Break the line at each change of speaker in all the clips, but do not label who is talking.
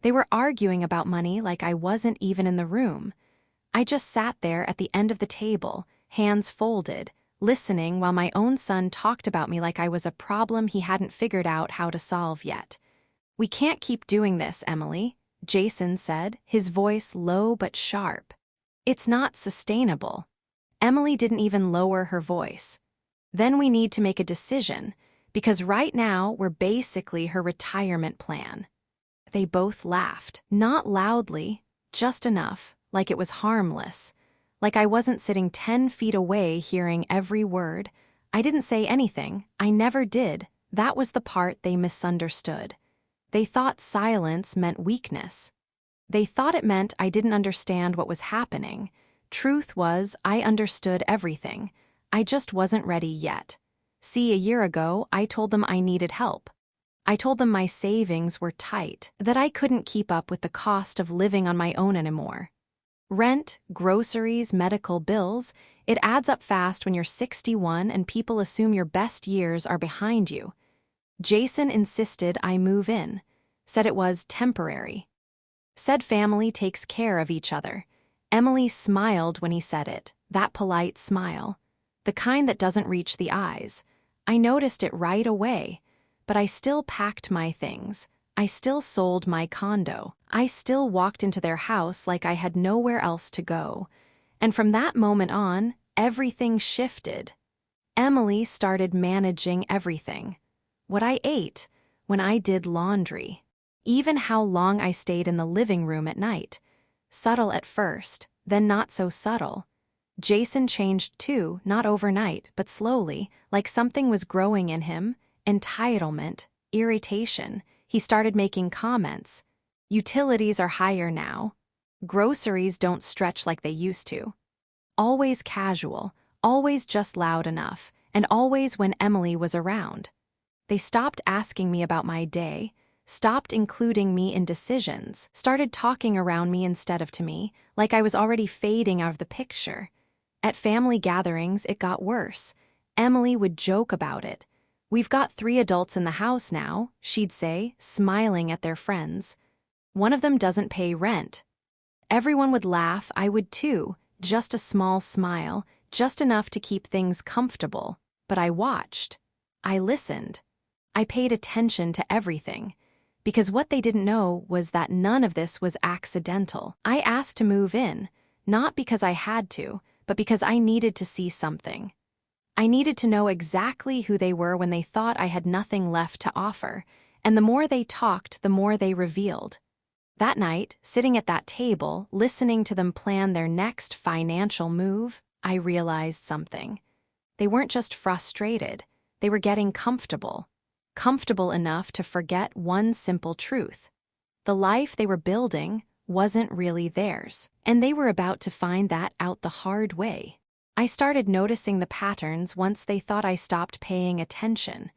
They were arguing about money like I wasn't even in the room. I just sat there at the end of the table, hands folded, listening while my own son talked about me like I was a problem he hadn't figured out how to solve yet. "We can't keep doing this, Emily," Jason said, his voice low but sharp. "It's not sustainable." Emily didn't even lower her voice. "Then we need to make a decision, because right now we're basically her retirement plan." They both laughed, not loudly, just enough, like it was harmless, like I wasn't sitting 10 feet away hearing every word. I didn't say anything, I never did. That was the part they misunderstood. They thought silence meant weakness. They thought it meant I didn't understand what was happening. Truth was, I understood everything. I just wasn't ready yet. See, a year ago, I told them I needed help. I told them my savings were tight, that I couldn't keep up with the cost of living on my own anymore. Rent, groceries, medical bills, it adds up fast when you're 61 and people assume your best years are behind you. Jason insisted I move in, said it was temporary. Said family takes care of each other. Emily smiled when he said it, that polite smile, the kind that doesn't reach the eyes. I noticed it right away, but I still packed my things. I still sold my condo. I still walked into their house like I had nowhere else to go. And from that moment on, everything shifted. Emily started managing everything. What I ate, when I did laundry, even how long I stayed in the living room at night. Subtle at first, then not so subtle. Jason changed too, not overnight, but slowly, like something was growing in him. Entitlement, irritation. He started making comments. Utilities are higher now. Groceries don't stretch like they used to. Always casual, always just loud enough, and always when Emily was around. They stopped asking me about my day, stopped including me in decisions, started talking around me instead of to me, like I was already fading out of the picture. At family gatherings, it got worse. Emily would joke about it. "We've got 3 adults in the house now," she'd say, smiling at their friends. "One of them doesn't pay rent." Everyone would laugh, I would too, just a small smile, just enough to keep things comfortable. But I watched. I listened. I paid attention to everything. Because what they didn't know was that none of this was accidental. I asked to move in, not because I had to, but because I needed to see something. I needed to know exactly who they were when they thought I had nothing left to offer, and the more they talked, the more they revealed. That night, sitting at that table, listening to them plan their next financial move, I realized something. They weren't just frustrated, they were getting comfortable. Comfortable enough to forget one simple truth. The life they were building wasn't really theirs, and they were about to find that out the hard way. I started noticing the patterns once they thought I stopped paying attention.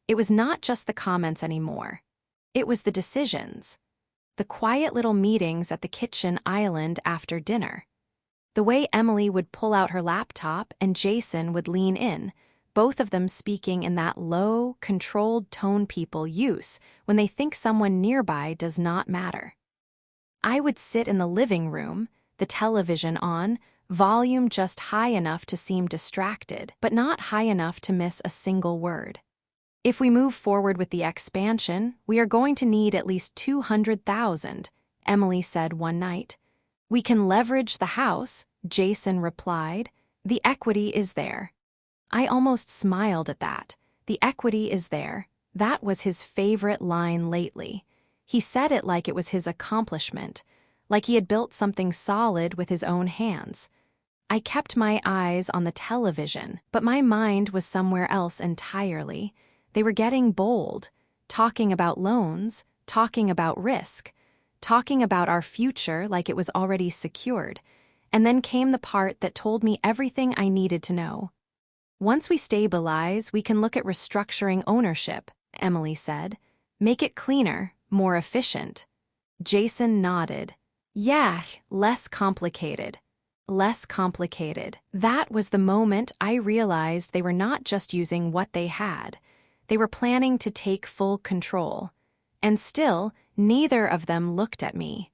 It was not just the comments anymore. It was the decisions. The quiet little meetings at the kitchen island after dinner. The way Emily would pull out her laptop and Jason would lean in, both of them speaking in that low, controlled tone people use when they think someone nearby does not matter. I would sit in the living room, the television on, volume just high enough to seem distracted, but not high enough to miss a single word. "If we move forward with the expansion, we are going to need at least 200,000, Emily said one night. "We can leverage the house," Jason replied. "The equity is there." I almost smiled at that. The equity is there. That was his favorite line lately. He said it like it was his accomplishment, like he had built something solid with his own hands. I kept my eyes on the television, but my mind was somewhere else entirely. They were getting bold, talking about loans, talking about risk, talking about our future like it was already secured. And then came the part that told me everything I needed to know. "Once we stabilize, we can look at restructuring ownership," Emily said. "Make it cleaner, more efficient." Jason nodded. "Yeah, less complicated. Less complicated." That was the moment I realized they were not just using what they had. They were planning to take full control. And still, neither of them looked at me.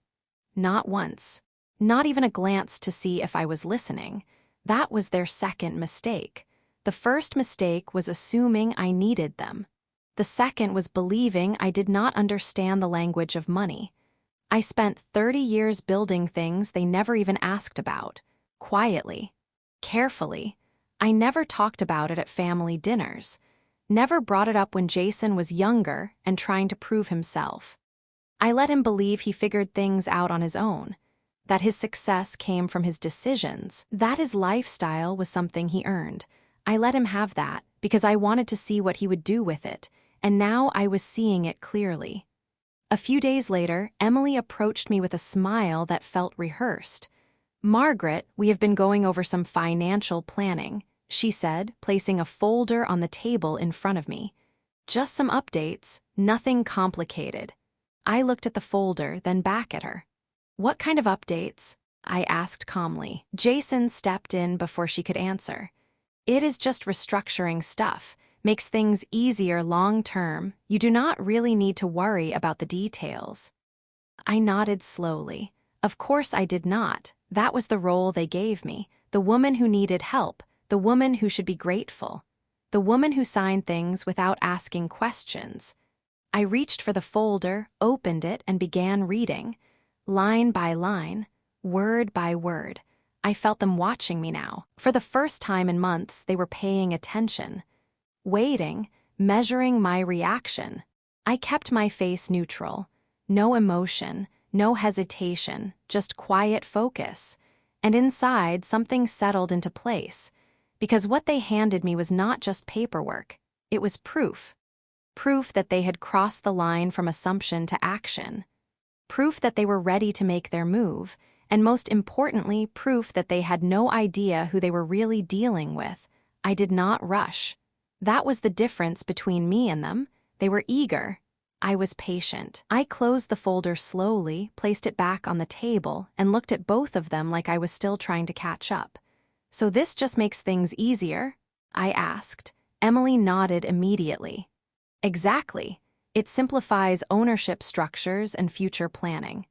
Not once. Not even a glance to see if I was listening. That was their second mistake. The first mistake was assuming I needed them. The second was believing I did not understand the language of money. I spent 30 years building things they never even asked about. Quietly. Carefully. I never talked about it at family dinners. Never brought it up when Jason was younger and trying to prove himself. I let him believe he figured things out on his own, that his success came from his decisions, that his lifestyle was something he earned. I let him have that because I wanted to see what he would do with it, and now I was seeing it clearly. A few days later, Emily approached me with a smile that felt rehearsed. "Margaret, we have been going over some financial planning," she said, placing a folder on the table in front of me. "Just some updates, nothing complicated." I looked at the folder, then back at her. "What kind of updates?" I asked calmly. Jason stepped in before she could answer. "It is just restructuring stuff. Makes things easier long-term. You do not really need to worry about the details." I nodded slowly. Of course I did not. That was the role they gave me. The woman who needed help. The woman who should be grateful. The woman who signed things without asking questions. I reached for the folder, opened it, and began reading. Line by line, word by word. I felt them watching me now. For the first time in months, they were paying attention. Waiting, measuring my reaction. I kept my face neutral. No emotion, no hesitation, just quiet focus. And inside, something settled into place. Because what they handed me was not just paperwork. It was proof. Proof that they had crossed the line from assumption to action. Proof that they were ready to make their move. And most importantly, proof that they had no idea who they were really dealing with. I did not rush. That was the difference between me and them. They were eager. I was patient. I closed the folder slowly, placed it back on the table, and looked at both of them like I was still trying to catch up. "So this just makes things easier?" I asked. Emily nodded immediately. "Exactly. It simplifies ownership structures and future planning."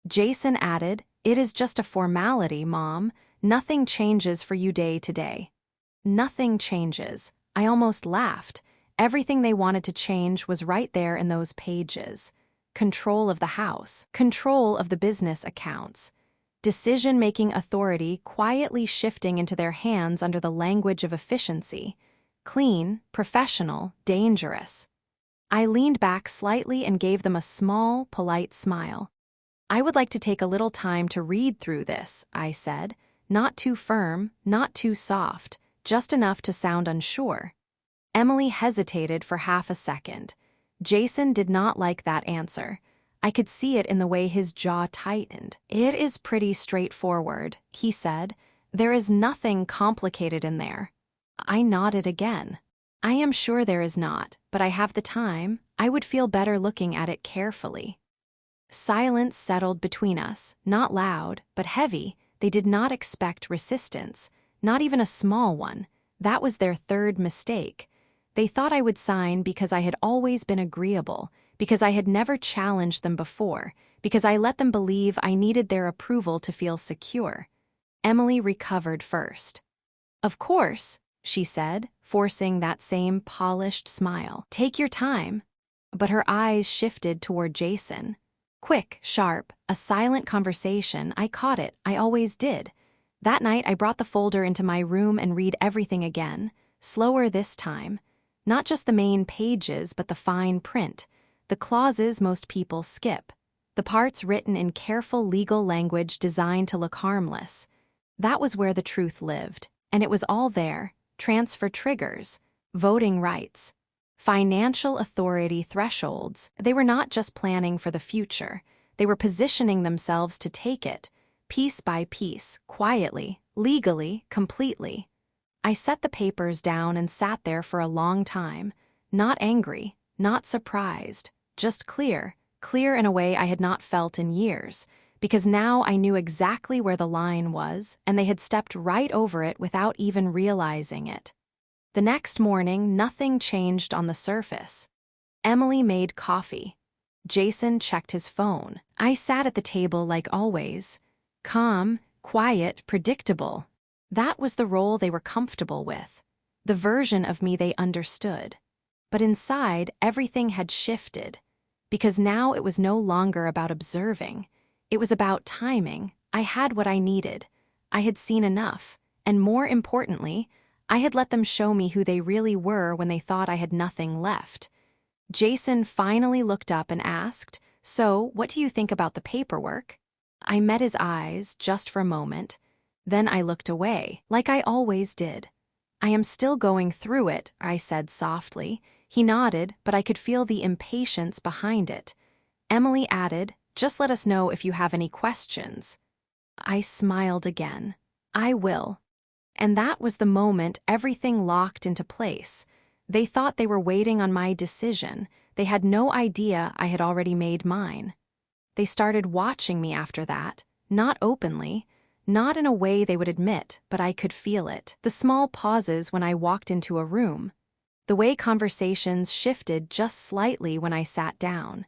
Jason added, "It is just a formality, Mom. Nothing changes for you day to day." Nothing changes. I almost laughed. Everything they wanted to change was right there in those pages. Control of the house, control of the business accounts, decision-making authority quietly shifting into their hands under the language of efficiency. Clean, professional, dangerous. I leaned back slightly and gave them a small, polite smile. "I would like to take a little time to read through this," I said. Not too firm, not too soft, just enough to sound unsure. Emily hesitated for half a second. Jason did not like that answer. I could see it in the way his jaw tightened. "It is pretty straightforward," he said. "There is nothing complicated in there." I nodded again. "I am sure there is not, but I have the time. I would feel better looking at it carefully." Silence settled between us, not loud, but heavy. They did not expect resistance, not even a small one. That was their third mistake. They thought I would sign because I had always been agreeable, because I had never challenged them before, because I let them believe I needed their approval to feel secure. Emily recovered first. "Of course," she said, forcing that same polished smile. "Take your time." But her eyes shifted toward Jason. Quick, sharp, a silent conversation. I caught it. I always did. That night, I brought the folder into my room and read everything again, slower this time. Not just the main pages, but the fine print, the clauses most people skip, the parts written in careful legal language designed to look harmless. That was where the truth lived, and it was all there: transfer triggers, voting rights, financial authority thresholds. They were not just planning for the future, they were positioning themselves to take it, piece by piece, quietly, legally, completely. I set the papers down and sat there for a long time, not angry, not surprised, just clear in a way I had not felt in years, because now I knew exactly where the line was, and they had stepped right over it without even realizing it. The next morning, nothing changed on the surface. Emily made coffee. Jason checked his phone. I sat at the table like always. Calm, quiet, predictable. That was the role they were comfortable with. The version of me they understood. But inside, everything had shifted. Because now it was no longer about observing. It was about timing. I had what I needed. I had seen enough. And more importantly, I had let them show me who they really were when they thought I had nothing left. Jason finally looked up and asked, "So, what do you think about the paperwork?" I met his eyes just for a moment. Then I looked away, like I always did. "I am still going through it," I said softly. He nodded, but I could feel the impatience behind it. Emily added, "Just let us know if you have any questions." I smiled again. "I will." And that was the moment everything locked into place. They thought they were waiting on my decision. They had no idea I had already made mine. They started watching me after that, not openly, not in a way they would admit, but I could feel it. The small pauses when I walked into a room. The way conversations shifted just slightly when I sat down.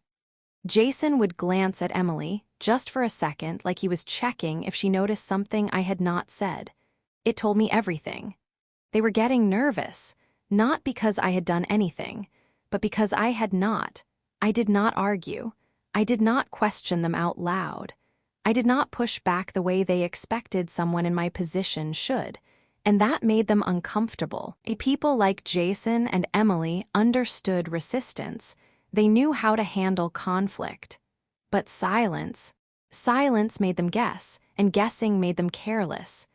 Jason would glance at Emily, just for a second, like he was checking if she noticed something I had not said. It told me everything. They were getting nervous, not because I had done anything, but because I had not. I did not argue. I did not question them out loud. I did not push back the way they expected someone in my position should, and that made them uncomfortable. People like Jason and Emily understood resistance. They knew how to handle conflict. But silence made them guess, and guessing made them careless.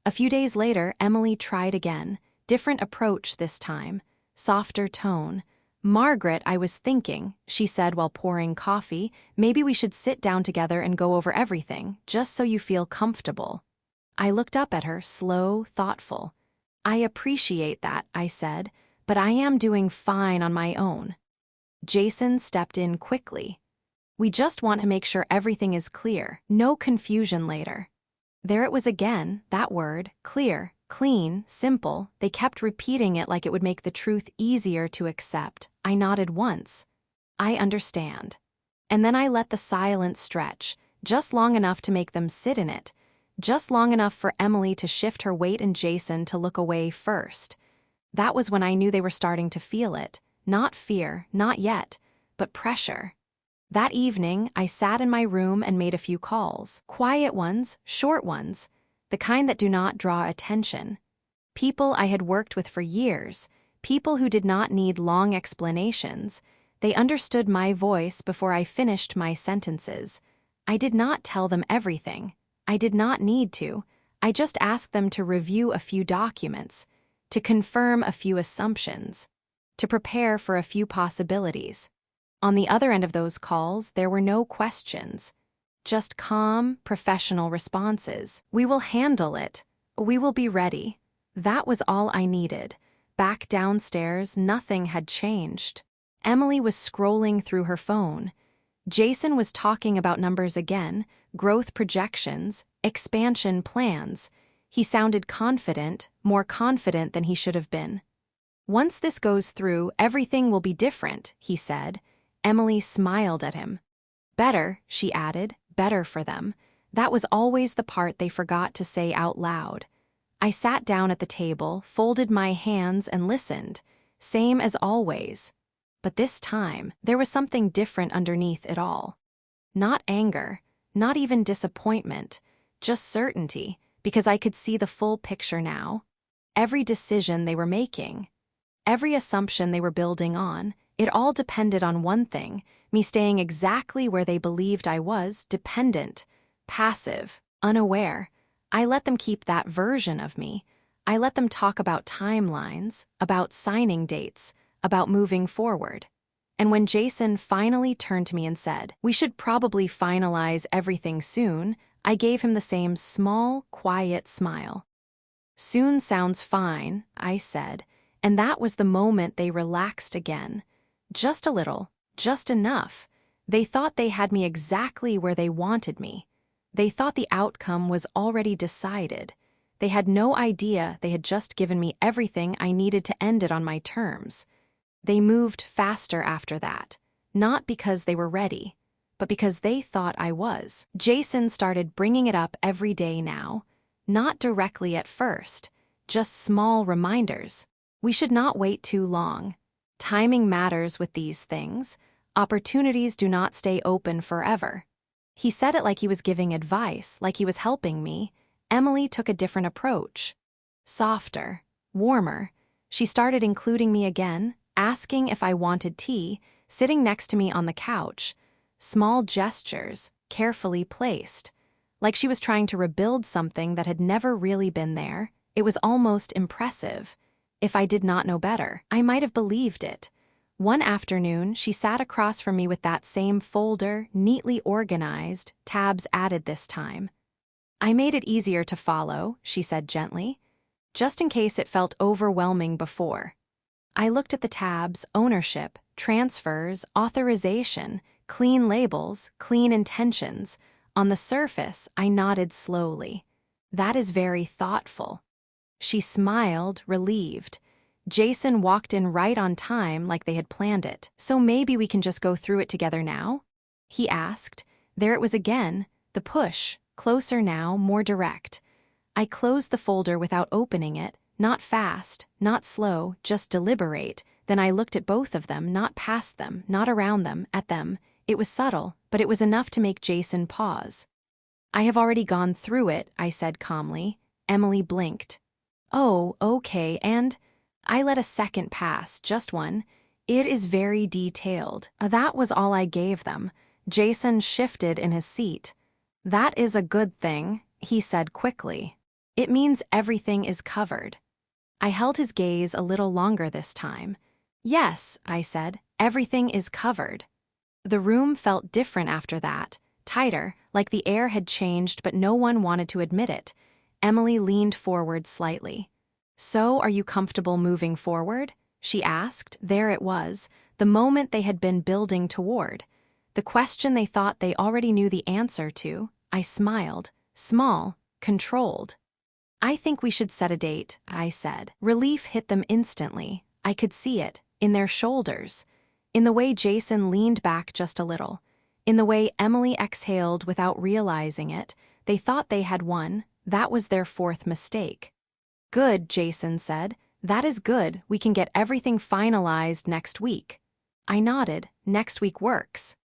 A few days later, Emily tried again. Different approach this time, softer tone. "Margaret, I was thinking," she said while pouring coffee, "maybe we should sit down together and go over everything, just so you feel comfortable." I looked up at her, slow, thoughtful. "I appreciate that," I said, "but I am doing fine on my own." Jason stepped in quickly. "We just want to make sure everything is clear, no confusion later." There it was again, that word, clear. Clean, simple, they kept repeating it like it would make the truth easier to accept. I nodded once. "I understand." And then I let the silence stretch, just long enough to make them sit in it, just long enough for Emily to shift her weight and Jason to look away first. That was when I knew they were starting to feel it. Not fear, not yet, but pressure. That evening, I sat in my room and made a few calls. Quiet ones, short ones. The kind that do not draw attention. People I had worked with for years, people who did not need long explanations. They understood my voice before I finished my sentences. I did not tell them everything. I did not need to. I just asked them to review a few documents, to confirm a few assumptions, to prepare for a few possibilities. On the other end of those calls, there were no questions. Just calm, professional responses. "We will handle it. We will be ready." That was all I needed. Back downstairs, nothing had changed. Emily was scrolling through her phone. Jason was talking about numbers again, growth projections, expansion plans. He sounded confident, more confident than he should have been. "Once this goes through, everything will be different," he said. Emily smiled at him. "Better," she added. Better for them. That was always the part they forgot to say out loud. I sat down at the table, folded my hands and listened. Same as always. But this time, there was something different underneath it all. Not anger, not even disappointment, just certainty, because I could see the full picture now. Every decision they were making, every assumption they were building on, it all depended on one thing, me staying exactly where they believed I was, dependent, passive, unaware. I let them keep that version of me. I let them talk about timelines, about signing dates, about moving forward. And when Jason finally turned to me and said, "We should probably finalize everything soon," I gave him the same small, quiet smile. "Soon sounds fine," I said, and that was the moment they relaxed again. Just a little. Just enough. They thought they had me exactly where they wanted me. They thought the outcome was already decided. They had no idea they had just given me everything I needed to end it on my terms. They moved faster after that. not because they were ready, but because they thought I was. Jason started bringing it up every day now, not directly at first, just small reminders. We should not wait too long. Timing matters with these things. Opportunities do not stay open forever. He said it like he was giving advice, like he was helping me. Emily took a different approach. Softer, warmer. She started including me again, asking if I wanted tea, sitting next to me on the couch. Small gestures, carefully placed. Like she was trying to rebuild something that had never really been there. It was almost impressive. If I did not know better, I might have believed it. One afternoon, she sat across from me with that same folder, neatly organized, tabs added this time. I made it easier to follow, she said gently, just in case it felt overwhelming before. I looked at the tabs: ownership, transfers, authorization, clean labels, clean intentions. On the surface, I nodded slowly. That is very thoughtful. She smiled, relieved. Jason walked in right on time like they had planned it. So maybe we can just go through it together now? He asked. There it was again, the push, closer now, more direct. I closed the folder without opening it, not fast, not slow, just deliberate. Then I looked at both of them, not past them, not around them, at them. It was subtle, but it was enough to make Jason pause. I have already gone through it, I said calmly. Emily blinked. Oh, okay, and I let a second pass, just one. It is very detailed. That was all I gave them. Jason shifted in his seat. That is a good thing, he said quickly. It means everything is covered. I held his gaze a little longer this time. Yes, I said, everything is covered. The room felt different after that, tighter, like the air had changed but no one wanted to admit it. Emily leaned forward slightly. So, are you comfortable moving forward? She asked. There it was, the moment they had been building toward. The question they thought they already knew the answer to. I smiled. Small, controlled. I think we should set a date, I said. Relief hit them instantly. I could see it, in their shoulders. In the way Jason leaned back just a little. In the way Emily exhaled without realizing it. They thought they had won. That was their fourth mistake. Good, Jason said. That is good. We can get everything finalized next week. I nodded. Next week works.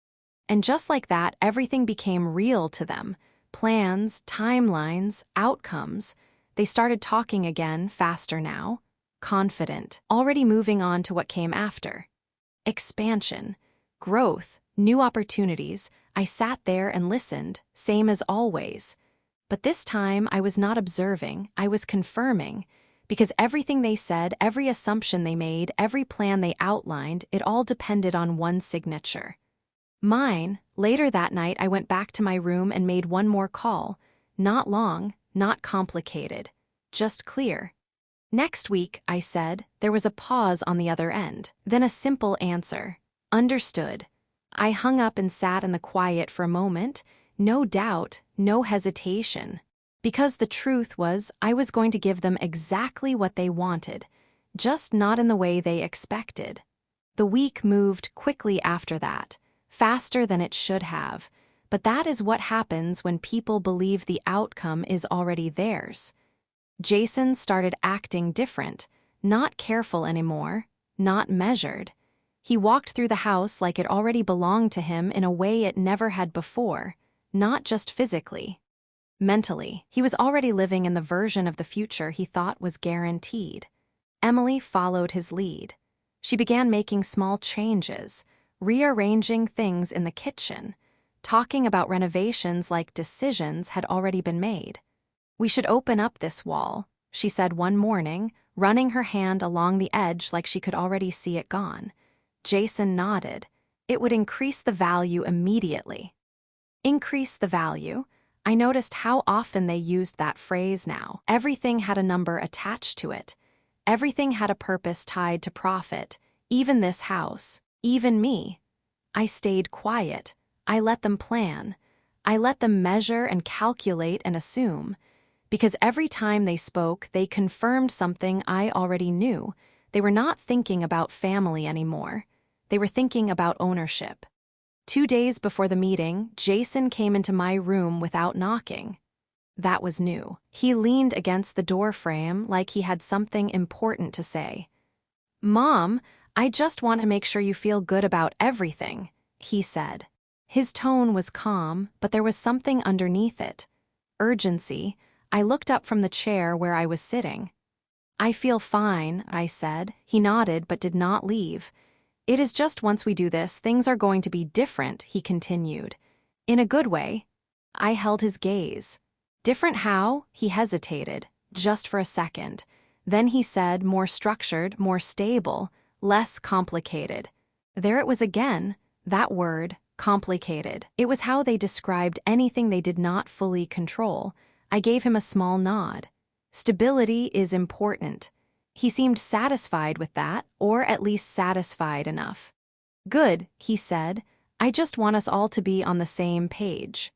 And just like that, everything became real to them. Plans, timelines, outcomes. They started talking again, faster now. Confident. Already moving on to what came after. Expansion. Growth. New opportunities. I sat there and listened, same as always. But this time, I was not observing, I was confirming. Because everything they said, every assumption they made, every plan they outlined, it all depended on one signature. Mine. Later that night, I went back to my room and made one more call. Not long, not complicated. Just clear. Next week, I said. There was a pause on the other end. Then a simple answer. Understood. I hung up and sat in the quiet for a moment. No doubt, no hesitation. Because the truth was, I was going to give them exactly what they wanted, just not in the way they expected. The week moved quickly after that, faster than it should have. But that is what happens when people believe the outcome is already theirs. Jason started acting different, not careful anymore, not measured. He walked through the house like it already belonged to him in a way it never had before. Not just physically. Mentally, he was already living in the version of the future he thought was guaranteed. Emily followed his lead. She began making small changes, rearranging things in the kitchen, talking about renovations like decisions had already been made. We should open up this wall, she said one morning, running her hand along the edge like she could already see it gone. Jason nodded. It would increase the value immediately. Increase the value? I noticed how often they used that phrase now. Everything had a number attached to it. Everything had a purpose tied to profit. Even this house. Even me. I stayed quiet. I let them plan. I let them measure and calculate and assume. Because every time they spoke, they confirmed something I already knew. They were not thinking about family anymore. They were thinking about ownership. 2 days before the meeting, Jason came into my room without knocking. That was new. He leaned against the door frame like he had something important to say. "Mom, I just want to make sure you feel good about everything," he said. His tone was calm, but there was something underneath it. Urgency. I looked up from the chair where I was sitting. "I feel fine," I said. He nodded but did not leave. "It is just once we do this, things are going to be different," he continued. "In a good way." I held his gaze. "Different how?" He hesitated, just for a second. Then he said, more structured, more stable, less complicated. There it was again, that word, complicated. It was how they described anything they did not fully control. I gave him a small nod. Stability is important. He seemed satisfied with that, or at least satisfied enough. "Good," he said. "I just want us all to be on the same page."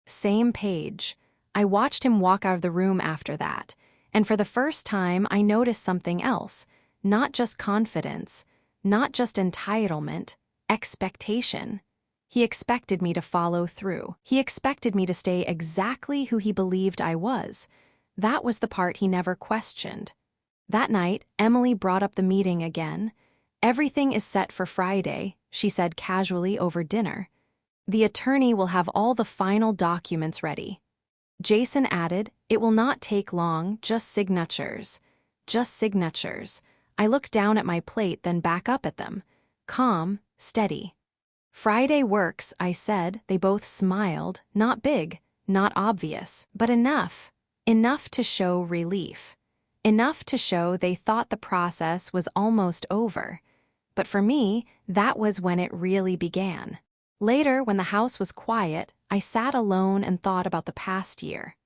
Same page. I watched him walk out of the room after that, and for the first time I noticed something else. Not just confidence, not just entitlement, expectation. He expected me to follow through. He expected me to stay exactly who he believed I was. That was the part he never questioned. That night, Emily brought up the meeting again. "Everything is set for Friday," she said casually over dinner. "The attorney will have all the final documents ready." Jason added, "It will not take long, just signatures." Just signatures. I looked down at my plate, then back up at them. Calm, steady. "Friday works," I said. They both smiled, not big, not obvious, but enough. Enough to show relief. Enough to show they thought the process was almost over. But for me, that was when it really began. Later, when the house was quiet, I sat alone and thought about the past year.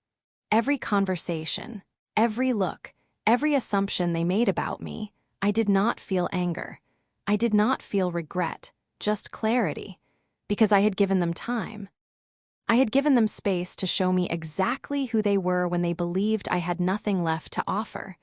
Every conversation, every look, every assumption they made about me, I did not feel anger. I did not feel regret, just clarity, because I had given them time. I had given them space to show me exactly who they were when they believed I had nothing left to offer.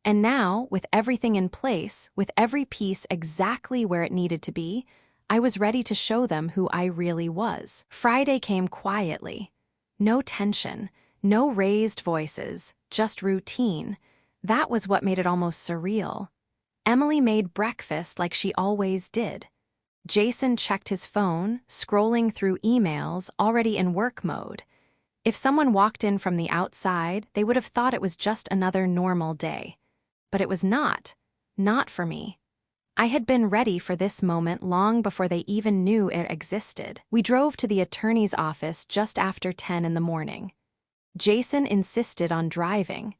And now, with everything in place, with every piece exactly where it needed to be, I was ready to show them who I really was. Friday came quietly. No tension, no raised voices, just routine. That was what made it almost surreal. Emily made breakfast like she always did. Jason checked his phone, scrolling through emails, already in work mode. If someone walked in from the outside, they would have thought it was just another normal day. But it was not. Not for me. I had been ready for this moment long before they even knew it existed. We drove to the attorney's office just after 10 in the morning. Jason insisted on driving.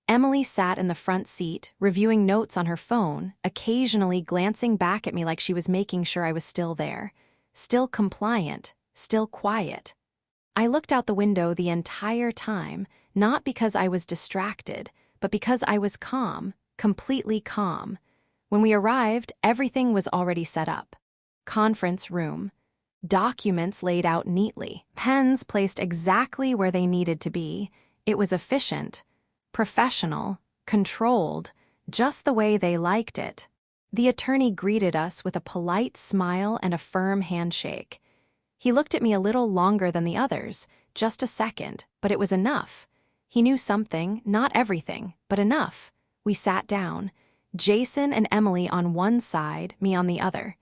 Emily sat in the front seat, reviewing notes on her phone, occasionally glancing back at me like she was making sure I was still there. Still compliant, still quiet. I looked out the window the entire time, not because I was distracted, but because I was calm, completely calm. When we arrived, everything was already set up. Conference room. Documents laid out neatly. Pens placed exactly where they needed to be. It was efficient, professional, controlled, just the way they liked it. The attorney greeted us with a polite smile and a firm handshake. He looked at me a little longer than the others, just a second, but it was enough. He knew something, not everything, but enough. We sat down. Jason and Emily on one side, me on the other.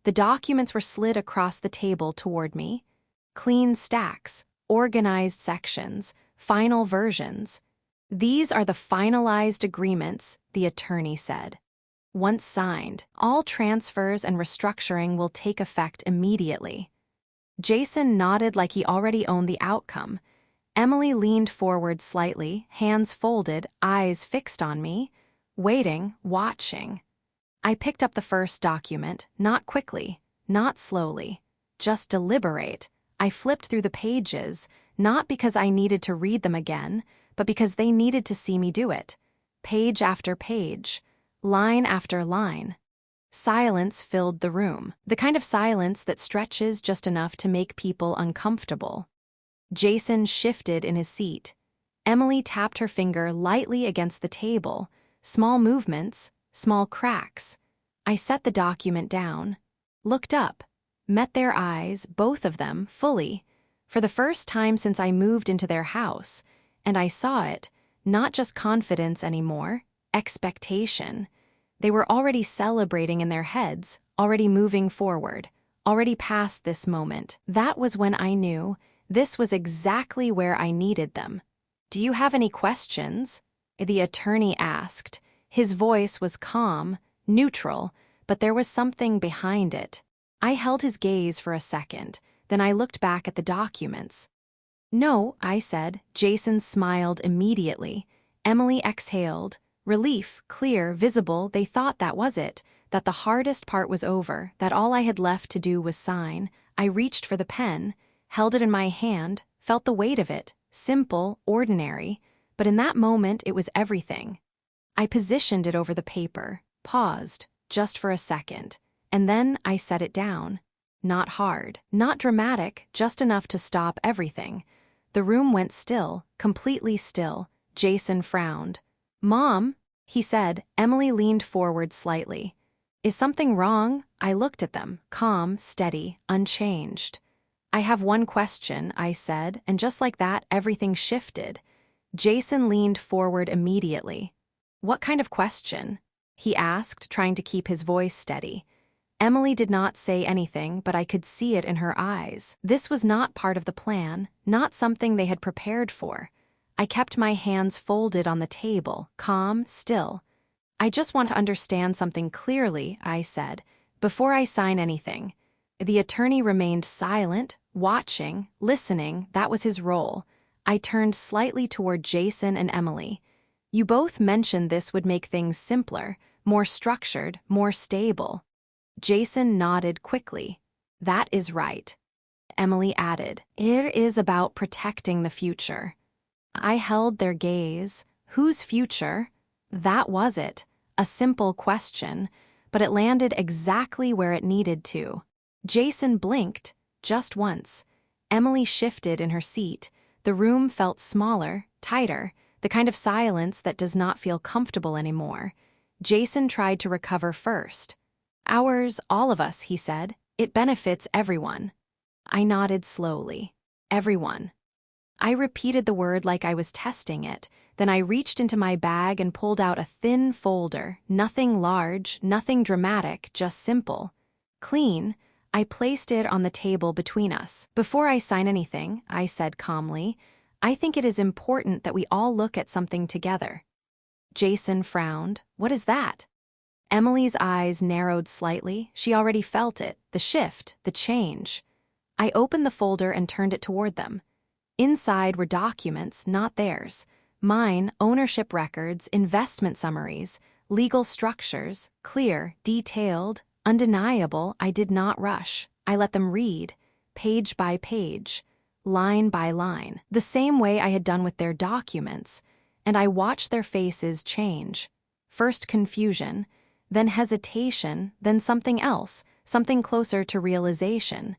The documents were slid across the table toward me. Clean stacks, organized sections, final versions. "These are the finalized agreements," the attorney said. "Once signed, all transfers and restructuring will take effect immediately." Jason nodded like he already owned the outcome. Emily leaned forward slightly, hands folded, eyes fixed on me. Waiting, watching. I picked up the first document, not quickly, not slowly, just deliberate. I flipped through the pages, not because I needed to read them again, but because they needed to see me do it. Page after page, line after line. Silence filled the room, the kind of silence that stretches just enough to make people uncomfortable. Jason shifted in his seat. Emily tapped her finger lightly against the table. Small movements, small cracks. I set the document down. looked up, met their eyes, both of them, fully, for the first time since I moved into their house, and I saw it, not just confidence anymore, expectation. They were already celebrating in their heads, already moving forward, already past this moment. That was when I knew this was exactly where I needed them. "Do you have any questions?" the attorney asked. His voice was calm, neutral, but there was something behind it. I held his gaze for a second, then I looked back at the documents. "No," I said. Jason smiled immediately. Emily exhaled. Relief, clear, visible. They thought that was it, that the hardest part was over, that all I had left to do was sign. I reached for the pen, held it in my hand, felt the weight of it, simple, ordinary, but in that moment it was everything. I positioned it over the paper, paused, just for a second, and then I set it down. Not hard, not dramatic, just enough to stop everything. The room went still, completely still. Jason frowned. "Mom," he said. Emily leaned forward slightly. "Is something wrong?" I looked at them, calm, steady, unchanged. "I have one question," I said, and just like that, everything shifted. Jason leaned forward immediately. "What kind of question?" he asked, trying to keep his voice steady. Emily did not say anything, but I could see it in her eyes. This was not part of the plan, not something they had prepared for. I kept my hands folded on the table, calm, still. "I just want to understand something clearly," I said, "before I sign anything." The attorney remained silent, watching, listening. That was his role. I turned slightly toward Jason and Emily. "You both mentioned this would make things simpler, more structured, more stable." Jason nodded quickly. "That is right." Emily added, "It is about protecting the future." I held their gaze. Whose future? That was it. A simple question, but it landed exactly where it needed to. Jason blinked, just once. Emily shifted in her seat. The room felt smaller, tighter, the kind of silence that does not feel comfortable anymore. Jason tried to recover first. "Ours, all of us," he said. "It benefits everyone." I nodded slowly. "Everyone." I repeated the word like I was testing it. Then I reached into my bag and pulled out a thin folder, nothing large, nothing dramatic, just simple. Clean. I placed it on the table between us. "Before I sign anything," I said calmly, "I think it is important that we all look at something together." Jason frowned. "What is that?" Emily's eyes narrowed slightly. She already felt it, the shift, the change. I opened the folder and turned it toward them. Inside were documents, not theirs. Mine, ownership records, investment summaries, legal structures, clear, detailed, undeniable. I did not rush. I let them read, page by page, line by line, the same way I had done with their documents, and I watched their faces change. First confusion, then hesitation, then something else, something closer to realization.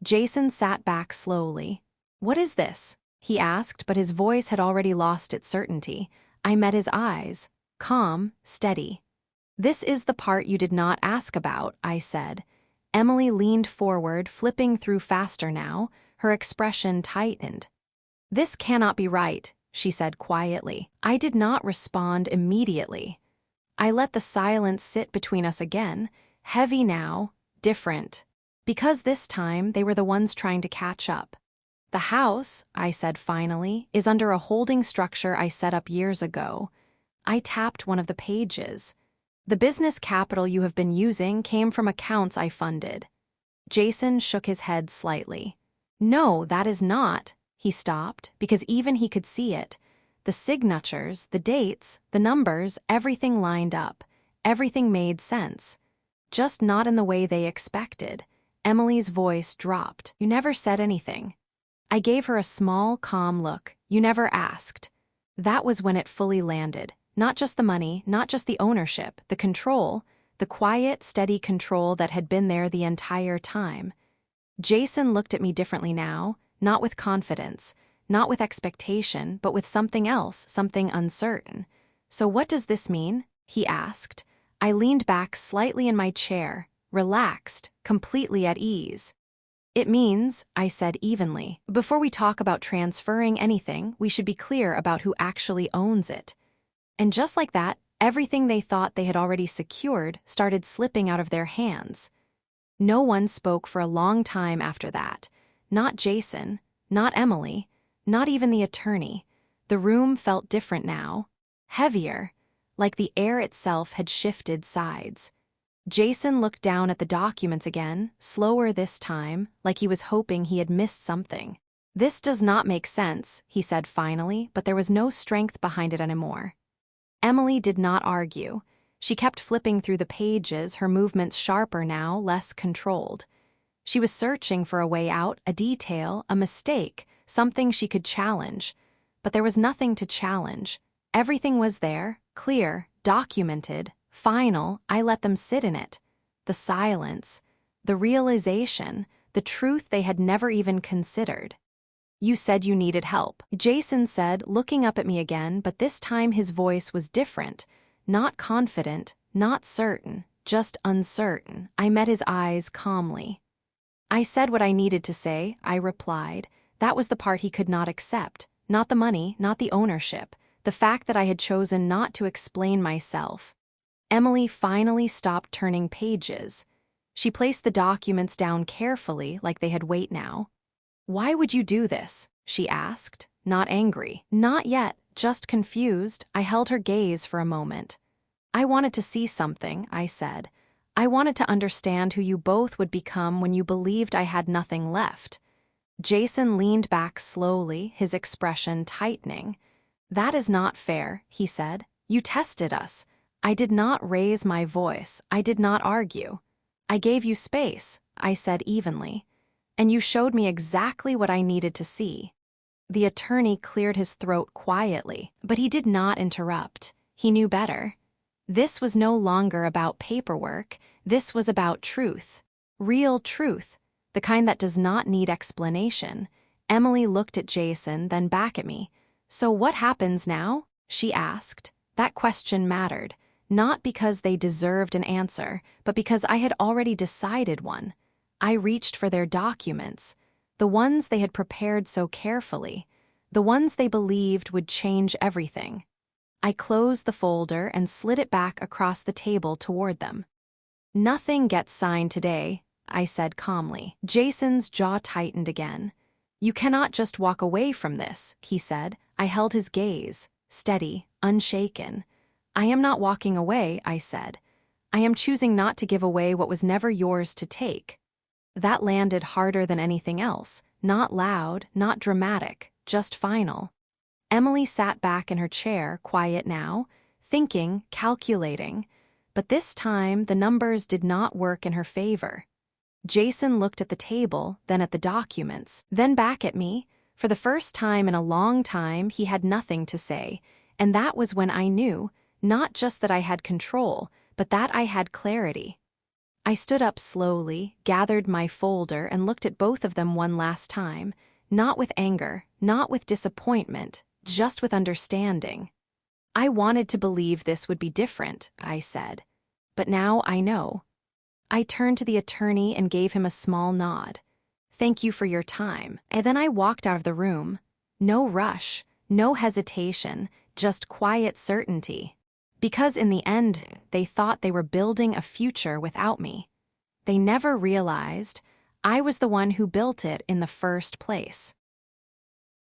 Jason sat back slowly. "What is this?" he asked, but his voice had already lost its certainty. I met his eyes, calm, steady. "This is the part you did not ask about," I said. Emily leaned forward, flipping through faster now. Her expression tightened. "This cannot be right," she said quietly. I did not respond immediately. I let the silence sit between us again, heavy now, different. Because this time they were the ones trying to catch up. "The house," I said finally, "is under a holding structure I set up years ago." I tapped one of the pages. "The business capital you have been using came from accounts I funded." Jason shook his head slightly. "No, that is not." He stopped, because even he could see it. The signatures, the dates, the numbers, everything lined up. Everything made sense. Just not in the way they expected. Emily's voice dropped. "You never said anything." I gave her a small, calm look. "You never asked." That was when it fully landed. Not just the money, not just the ownership, the control, the quiet, steady control that had been there the entire time. Jason looked at me differently now, not with confidence, not with expectation, but with something else, something uncertain. "So what does this mean?" he asked. I leaned back slightly in my chair, relaxed, completely at ease. It means, I said evenly, before we talk about transferring anything, we should be clear about who actually owns it. And just like that, everything they thought they had already secured started slipping out of their hands. No one spoke for a long time after that. Not Jason, not Emily, not even the attorney. The room felt different now. Heavier, like the air itself had shifted sides. Jason looked down at the documents again, slower this time, like he was hoping he had missed something. "This does not make sense," he said finally, but there was no strength behind it anymore. Emily did not argue. She kept flipping through the pages, her movements sharper now, less controlled. She was searching for a way out, a detail, a mistake, something she could challenge. But there was nothing to challenge. Everything was there, clear, documented, final. I let them sit in it. The silence, the realization, the truth they had never even considered. "You said you needed help," Jason said, looking up at me again, but this time his voice was different. Not confident, not certain, just uncertain. I met his eyes calmly. "I said what I needed to say," I replied. That was the part he could not accept. Not the money, not the ownership. The fact that I had chosen not to explain myself. Emily finally stopped turning pages. She placed the documents down carefully, like they had weight now. "Why would you do this?" she asked, not angry. "Not yet, just confused." I held her gaze for a moment. "I wanted to see something," I said. "I wanted to understand who you both would become when you believed I had nothing left." Jason leaned back slowly, his expression tightening. "That is not fair," he said. "You tested us. I did not raise my voice. I did not argue. I gave you space," I said evenly. "And you showed me exactly what I needed to see." The attorney cleared his throat quietly, but he did not interrupt. He knew better. This was no longer about paperwork. This was about truth. Real truth. The kind that does not need explanation. Emily looked at Jason, then back at me. "So what happens now?" she asked. That question mattered, not because they deserved an answer, but because I had already decided one. I reached for their documents, the ones they had prepared so carefully, the ones they believed would change everything. I closed the folder and slid it back across the table toward them. "Nothing gets signed today," I said calmly. Jason's jaw tightened again. "You cannot just walk away from this," he said. I held his gaze, steady, unshaken. "I am not walking away," I said. "I am choosing not to give away what was never yours to take." That landed harder than anything else, not loud, not dramatic, just final. Emily sat back in her chair, quiet now, thinking, calculating. But this time, the numbers did not work in her favor. Jason looked at the table, then at the documents, then back at me. For the first time in a long time, he had nothing to say. And that was when I knew, not just that I had control, but that I had clarity. I stood up slowly, gathered my folder, and looked at both of them one last time, not with anger, not with disappointment, just with understanding. "I wanted to believe this would be different," I said. "But now I know." I turned to the attorney and gave him a small nod. "Thank you for your time." And then I walked out of the room. No rush, no hesitation, just quiet certainty. Because in the end, they thought they were building a future without me. They never realized I was the one who built it in the first place.